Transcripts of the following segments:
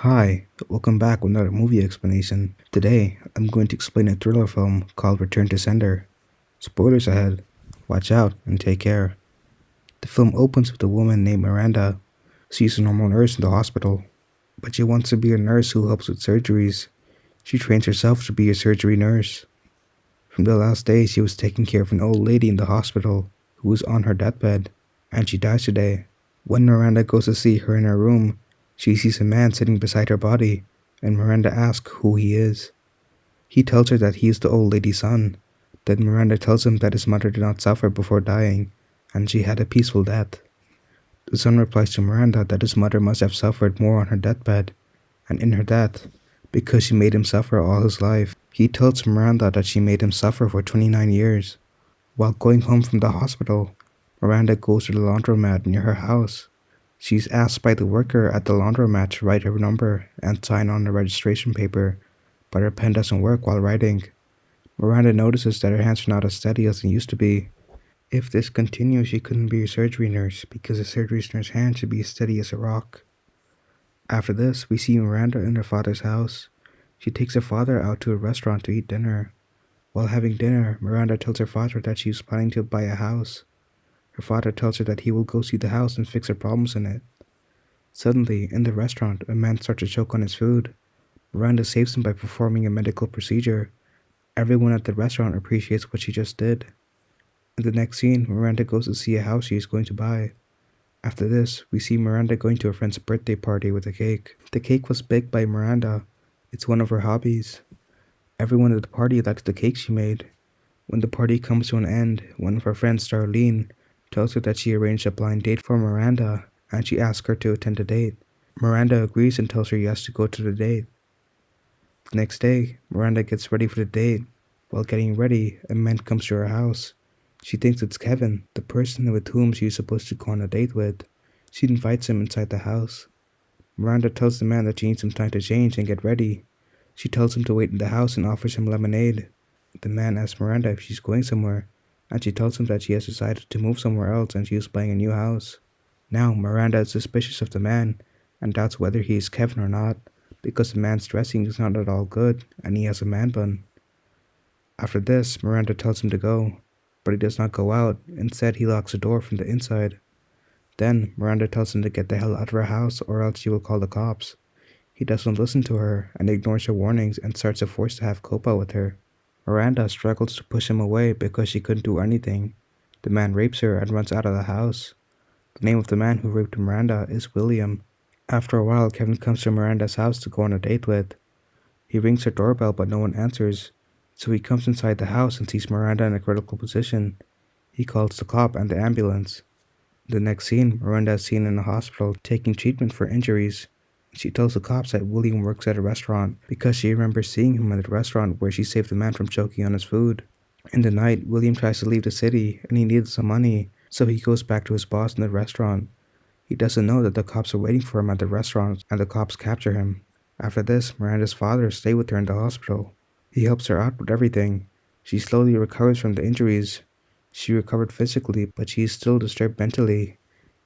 Hi, welcome back with another movie explanation. Today, I'm going to explain a thriller film called Return to Sender. Spoilers ahead. Watch out and take care. The film opens with a woman named Miranda. She's a normal nurse in the hospital, but she wants to be a nurse who helps with surgeries. She trains herself to be a surgery nurse. From the last day, she was taking care of an old lady in the hospital who was on her deathbed, and she dies today. When Miranda goes to see her in her room, she sees a man sitting beside her body, and Miranda asks who he is. He tells her that he is the old lady's son. Then Miranda tells him that his mother did not suffer before dying, and she had a peaceful death. The son replies to Miranda that his mother must have suffered more on her deathbed, and in her death, because she made him suffer all his life. He tells Miranda that she made him suffer for 29 years. While going home from the hospital, Miranda goes to the laundromat near her house. She's asked by the worker at the laundromat to write her number and sign on the registration paper, but her pen doesn't work while writing. Miranda notices that her hands are not as steady as they used to be. If this continues, she couldn't be a surgery nurse because a surgery nurse's hand should be as steady as a rock. After this, we see Miranda in her father's house. She takes her father out to a restaurant to eat dinner. While having dinner, Miranda tells her father that she is planning to buy a house. Her father tells her that he will go see the house and fix her problems in it. Suddenly, in the restaurant, a man starts to choke on his food. Miranda saves him by performing a medical procedure. Everyone at the restaurant appreciates what she just did. In the next scene, Miranda goes to see a house she is going to buy. After this, we see Miranda going to a friend's birthday party with a cake. The cake was baked by Miranda. It's one of her hobbies. Everyone at the party likes the cake she made. When the party comes to an end, one of her friends, Darlene, tells her that she arranged a blind date for Miranda, and she asks her to attend the date. Miranda agrees and tells her yes to go to the date. The next day, Miranda gets ready for the date. While getting ready, a man comes to her house. She thinks it's Kevin, the person with whom she is supposed to go on a date with. She invites him inside the house. Miranda tells the man that she needs some time to change and get ready. She tells him to wait in the house and offers him lemonade. The man asks Miranda if she's going somewhere, and she tells him that she has decided to move somewhere else and she is buying a new house. Now, Miranda is suspicious of the man and doubts whether he is Kevin or not, because the man's dressing is not at all good and he has a man bun. After this, Miranda tells him to go, but he does not go out. Instead, he locks the door from the inside. Then, Miranda tells him to get the hell out of her house or else she will call the cops. He doesn't listen to her and ignores her warnings and starts to force to have Copa with her. Miranda struggles to push him away because she couldn't do anything. The man rapes her and runs out of the house. The name of the man who raped Miranda is William. After a while, Kevin comes to Miranda's house to go on a date with. He rings her doorbell but no one answers, so he comes inside the house and sees Miranda in a critical position. He calls the cop and the ambulance. The next scene, Miranda is seen in a hospital taking treatment for injuries. She tells the cops that William works at a restaurant because she remembers seeing him at the restaurant where she saved the man from choking on his food. In the night, William tries to leave the city and he needs some money, so he goes back to his boss in the restaurant. He doesn't know that the cops are waiting for him at the restaurant and the cops capture him. After this, Miranda's father stays with her in the hospital. He helps her out with everything. She slowly recovers from the injuries. She recovered physically, but she is still disturbed mentally.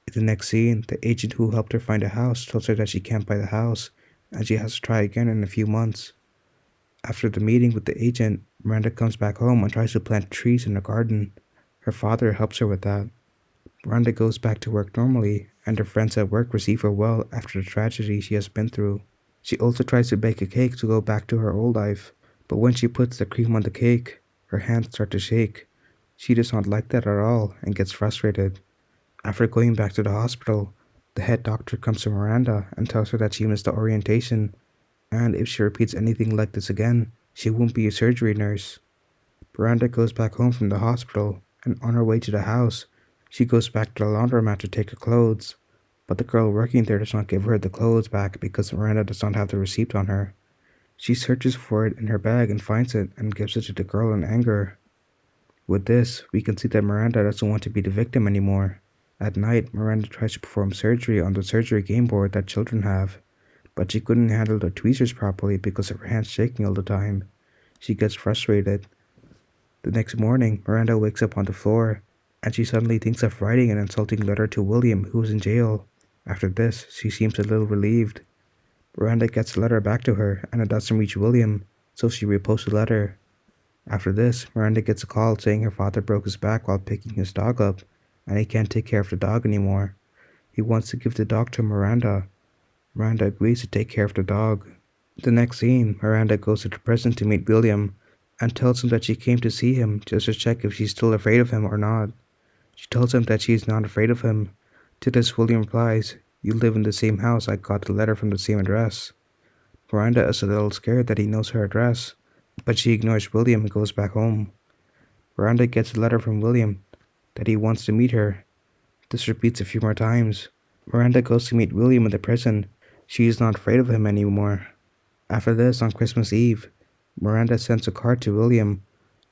In the next scene, the agent who helped her find a house tells her that she can't buy the house, and she has to try again in a few months. After the meeting with the agent, Miranda comes back home and tries to plant trees in the garden. Her father helps her with that. Miranda goes back to work normally, and her friends at work receive her well after the tragedy she has been through. She also tries to bake a cake to go back to her old life, but when she puts the cream on the cake, her hands start to shake. She does not like that at all and gets frustrated. After going back to the hospital, the head doctor comes to Miranda and tells her that she missed the orientation, and if she repeats anything like this again, she won't be a surgery nurse. Miranda goes back home from the hospital, and on her way to the house, she goes back to the laundromat to take her clothes, but the girl working there does not give her the clothes back because Miranda does not have the receipt on her. She searches for it in her bag and finds it and gives it to the girl in anger. With this, we can see that Miranda doesn't want to be the victim anymore. At night, Miranda tries to perform surgery on the surgery game board that children have, but she couldn't handle the tweezers properly because of her hands shaking all the time. She gets frustrated. The next morning, Miranda wakes up on the floor, and she suddenly thinks of writing an insulting letter to William, who is in jail. After this, she seems a little relieved. Miranda gets the letter back to her, and it doesn't reach William, so she reposts the letter. After this, Miranda gets a call saying her father broke his back while picking his dog up, and he can't take care of the dog anymore. He wants to give the dog to Miranda. Miranda agrees to take care of the dog. The next scene, Miranda goes to the prison to meet William and tells him that she came to see him just to check if she's still afraid of him or not. She tells him that she is not afraid of him. To this, William replies, "You live in the same house, I got the letter from the same address." Miranda is a little scared that he knows her address, but she ignores William and goes back home. Miranda gets a letter from William that he wants to meet her. This repeats a few more times. Miranda goes to meet William in the prison. She is not afraid of him anymore. After this, on Christmas Eve, Miranda sends a card to William.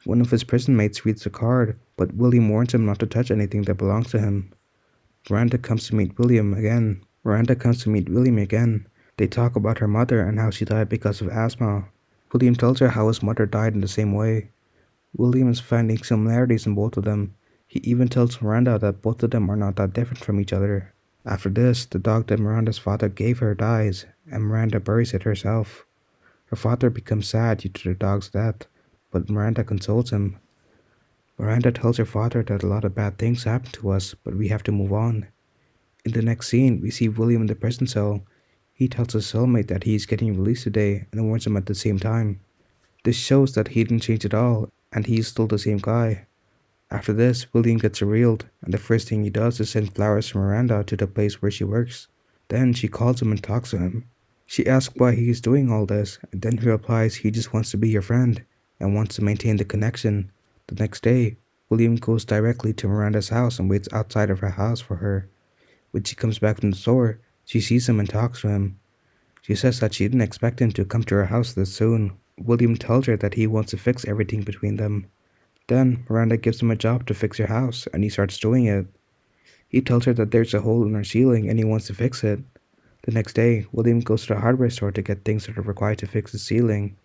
One of his prison mates reads the card, but William warns him not to touch anything that belongs to him. Miranda comes to meet William again. They talk about her mother and how she died because of asthma. William tells her how his mother died in the same way. William is finding similarities in both of them. He even tells Miranda that both of them are not that different from each other. After this, the dog that Miranda's father gave her dies, and Miranda buries it herself. Her father becomes sad due to the dog's death, but Miranda consoles him. Miranda tells her father that a lot of bad things happen to us, but we have to move on. In the next scene, we see William in the prison cell. He tells his cellmate that he is getting released today and warns him at the same time. This shows that he didn't change at all, and he is still the same guy. After this, William gets revealed, and the first thing he does is send flowers to Miranda to the place where she works. Then she calls him and talks to him. She asks why he is doing all this, and then he replies he just wants to be her friend and wants to maintain the connection. The next day, William goes directly to Miranda's house and waits outside of her house for her. When she comes back from the store, she sees him and talks to him. She says that she didn't expect him to come to her house this soon. William tells her that he wants to fix everything between them. Then Miranda gives him a job to fix her house, and he starts doing it. He tells her that there's a hole in her ceiling and he wants to fix it. The next day, William goes to the hardware store to get things that are required to fix the ceiling.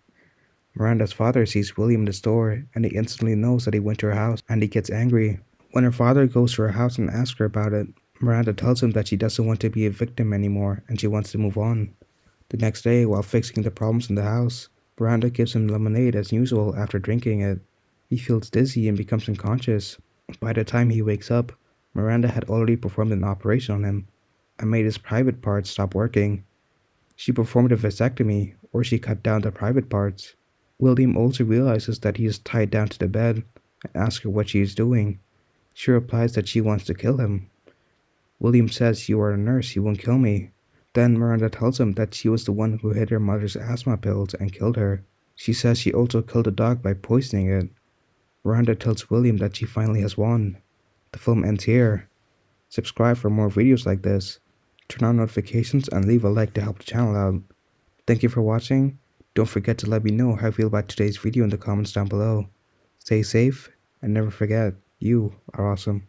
Miranda's father sees William in the store, and he instantly knows that he went to her house, and he gets angry. When her father goes to her house and asks her about it, Miranda tells him that she doesn't want to be a victim anymore and she wants to move on. The next day, while fixing the problems in the house, Miranda gives him lemonade as usual after drinking it. He feels dizzy and becomes unconscious. By the time he wakes up, Miranda had already performed an operation on him and made his private parts stop working. She performed a vasectomy, or she cut down the private parts. William also realizes that he is tied down to the bed and asks her what she is doing. She replies that she wants to kill him. William says, "You are a nurse, you won't kill me." Then Miranda tells him that she was the one who hid her mother's asthma pills and killed her. She says she also killed the dog by poisoning it. Miranda tells William that she finally has won. The film ends here. Subscribe for more videos like this. Turn on notifications and leave a like to help the channel out. Thank you for watching. Don't forget to let me know how you feel about today's video in the comments down below. Stay safe and never forget, you are awesome.